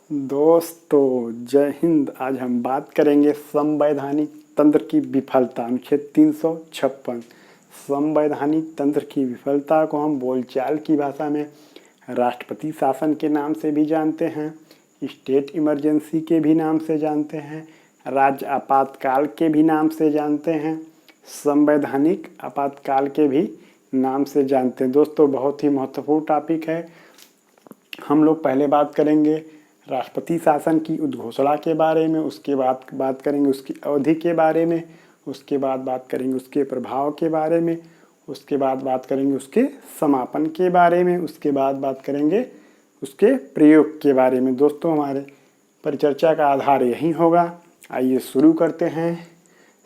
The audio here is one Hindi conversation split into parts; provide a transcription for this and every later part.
दोस्तों जय हिंद। आज हम बात करेंगे संवैधानिक तंत्र की विफलता, अनुच्छेद 356। संवैधानिक तंत्र की विफलता को हम बोलचाल की भाषा में राष्ट्रपति शासन के नाम से भी जानते हैं, स्टेट इमरजेंसी के भी नाम से जानते हैं, राज्य आपातकाल के भी नाम से जानते हैं, संवैधानिक आपातकाल के भी नाम से जानते हैं। दोस्तों बहुत ही महत्वपूर्ण टॉपिक है। हम लोग पहले बात करेंगे राष्ट्रपति शासन की उद्घोषणा के बारे में, उसके बाद बात करेंगे उसकी अवधि के बारे में, उसके बाद बात करेंगे उसके प्रभाव के बारे में, उसके बाद बात करेंगे उसके समापन के बारे में, उसके बाद बात करेंगे उसके प्रयोग के बारे में। दोस्तों हमारे परिचर्चा का आधार यही होगा। आइए शुरू करते हैं।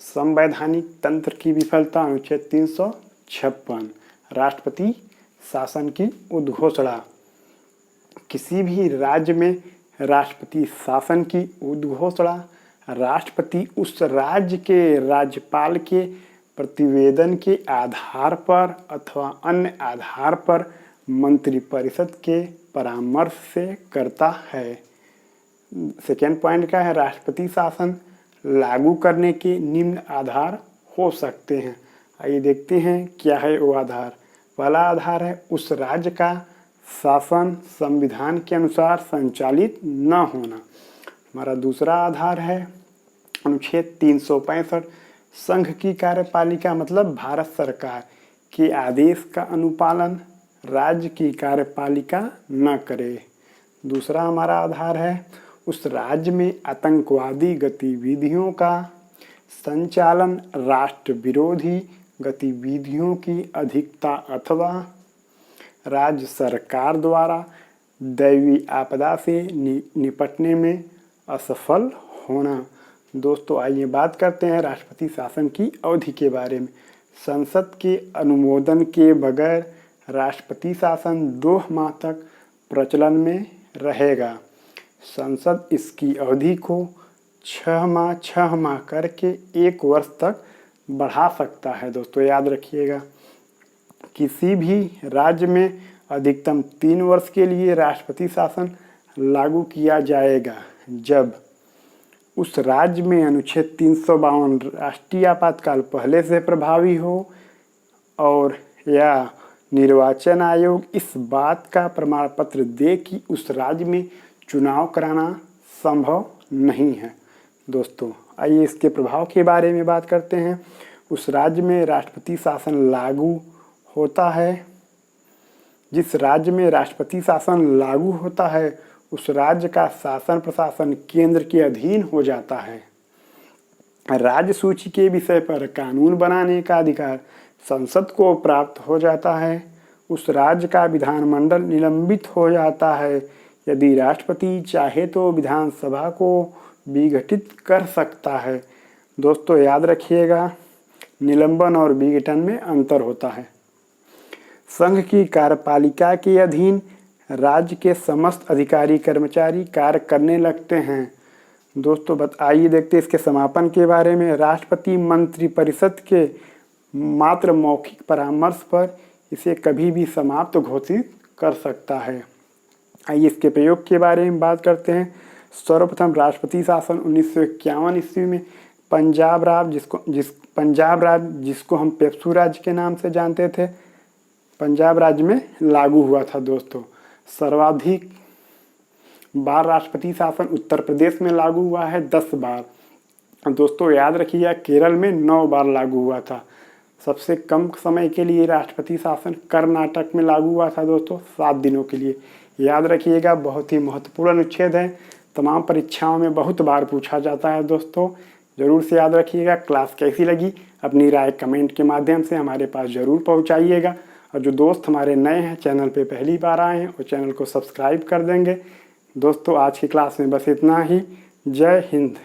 संवैधानिक तंत्र की विफलता, अनुच्छेद 356, राष्ट्रपति शासन की उद्घोषणा। किसी भी राज्य में राष्ट्रपति शासन की उद्घोषणा राष्ट्रपति उस राज्य के राज्यपाल के प्रतिवेदन के आधार पर अथवा अन्य आधार पर मंत्रिपरिषद के परामर्श से करता है। सेकेंड पॉइंट का है, राष्ट्रपति शासन लागू करने के निम्न आधार हो सकते हैं। आइए देखते हैं क्या है वो आधार। पहला आधार है उस राज्य का शासन संविधान के अनुसार संचालित न होना। हमारा दूसरा आधार है अनुच्छेद 365, संघ की कार्यपालिका मतलब भारत सरकार के आदेश का अनुपालन राज्य की कार्यपालिका न करे। दूसरा हमारा आधार है उस राज्य में आतंकवादी गतिविधियों का संचालन राष्ट्र विरोधी गतिविधियों की अधिकता अथवा राज्य सरकार द्वारा दैवीय आपदा से निपटने में असफल होना। दोस्तों आइए बात करते हैं राष्ट्रपति शासन की अवधि के बारे में। संसद के अनुमोदन के बगैर राष्ट्रपति शासन 2 माह तक प्रचलन में रहेगा। संसद इसकी अवधि को 6 माह करके 1 वर्ष तक बढ़ा सकता है। दोस्तों याद रखिएगा, किसी भी राज्य में अधिकतम 3 वर्ष के लिए राष्ट्रपति शासन लागू किया जाएगा जब उस राज्य में अनुच्छेद 352 राष्ट्रीय आपातकाल पहले से प्रभावी हो और या निर्वाचन आयोग इस बात का प्रमाण पत्र दे कि उस राज्य में चुनाव कराना संभव नहीं है। दोस्तों आइए इसके प्रभाव के बारे में बात करते हैं। उस राज्य में राष्ट्रपति शासन लागू होता है, जिस राज्य में राष्ट्रपति शासन लागू होता है उस राज्य का शासन प्रशासन केंद्र के अधीन हो जाता है। राज्य सूची के विषय पर कानून बनाने का अधिकार संसद को प्राप्त हो जाता है। उस राज्य का विधानमंडल निलंबित हो जाता है। यदि राष्ट्रपति चाहे तो विधानसभा को विघटित कर सकता है। दोस्तों याद रखिएगा, निलंबन और विघटन में अंतर होता है। संघ की कार्यपालिका के अधीन राज्य के समस्त अधिकारी कर्मचारी कार्य करने लगते हैं। दोस्तों आइए देखते हैं इसके समापन के बारे में। राष्ट्रपति मंत्रिपरिषद के मात्र मौखिक परामर्श पर इसे कभी भी समाप्त घोषित कर सकता है। आइए इसके प्रयोग के बारे में बात करते हैं। सर्वप्रथम राष्ट्रपति शासन 1951 ईस्वी में पंजाब राज्य जिसको हम पेप्सू राज्य के नाम से जानते थे, पंजाब राज्य में लागू हुआ था। दोस्तों सर्वाधिक बार राष्ट्रपति शासन उत्तर प्रदेश में लागू हुआ है, 10 बार। दोस्तों याद रखिएगा, केरल में 9 बार लागू हुआ था। सबसे कम समय के लिए राष्ट्रपति शासन कर्नाटक में लागू हुआ था दोस्तों, 7 दिनों के लिए। याद रखिएगा, बहुत ही महत्वपूर्ण अनुच्छेद है, तमाम परीक्षाओं में बहुत बार पूछा जाता है। दोस्तों ज़रूर से याद रखिएगा। क्लास कैसी लगी अपनी राय कमेंट के माध्यम से हमारे पास ज़रूर पहुँचाइएगा। और जो दोस्त हमारे नए हैं, चैनल पे पहली बार आए हैं, वो चैनल को सब्सक्राइब कर देंगे। दोस्तों आज की क्लास में बस इतना ही। जय हिंद।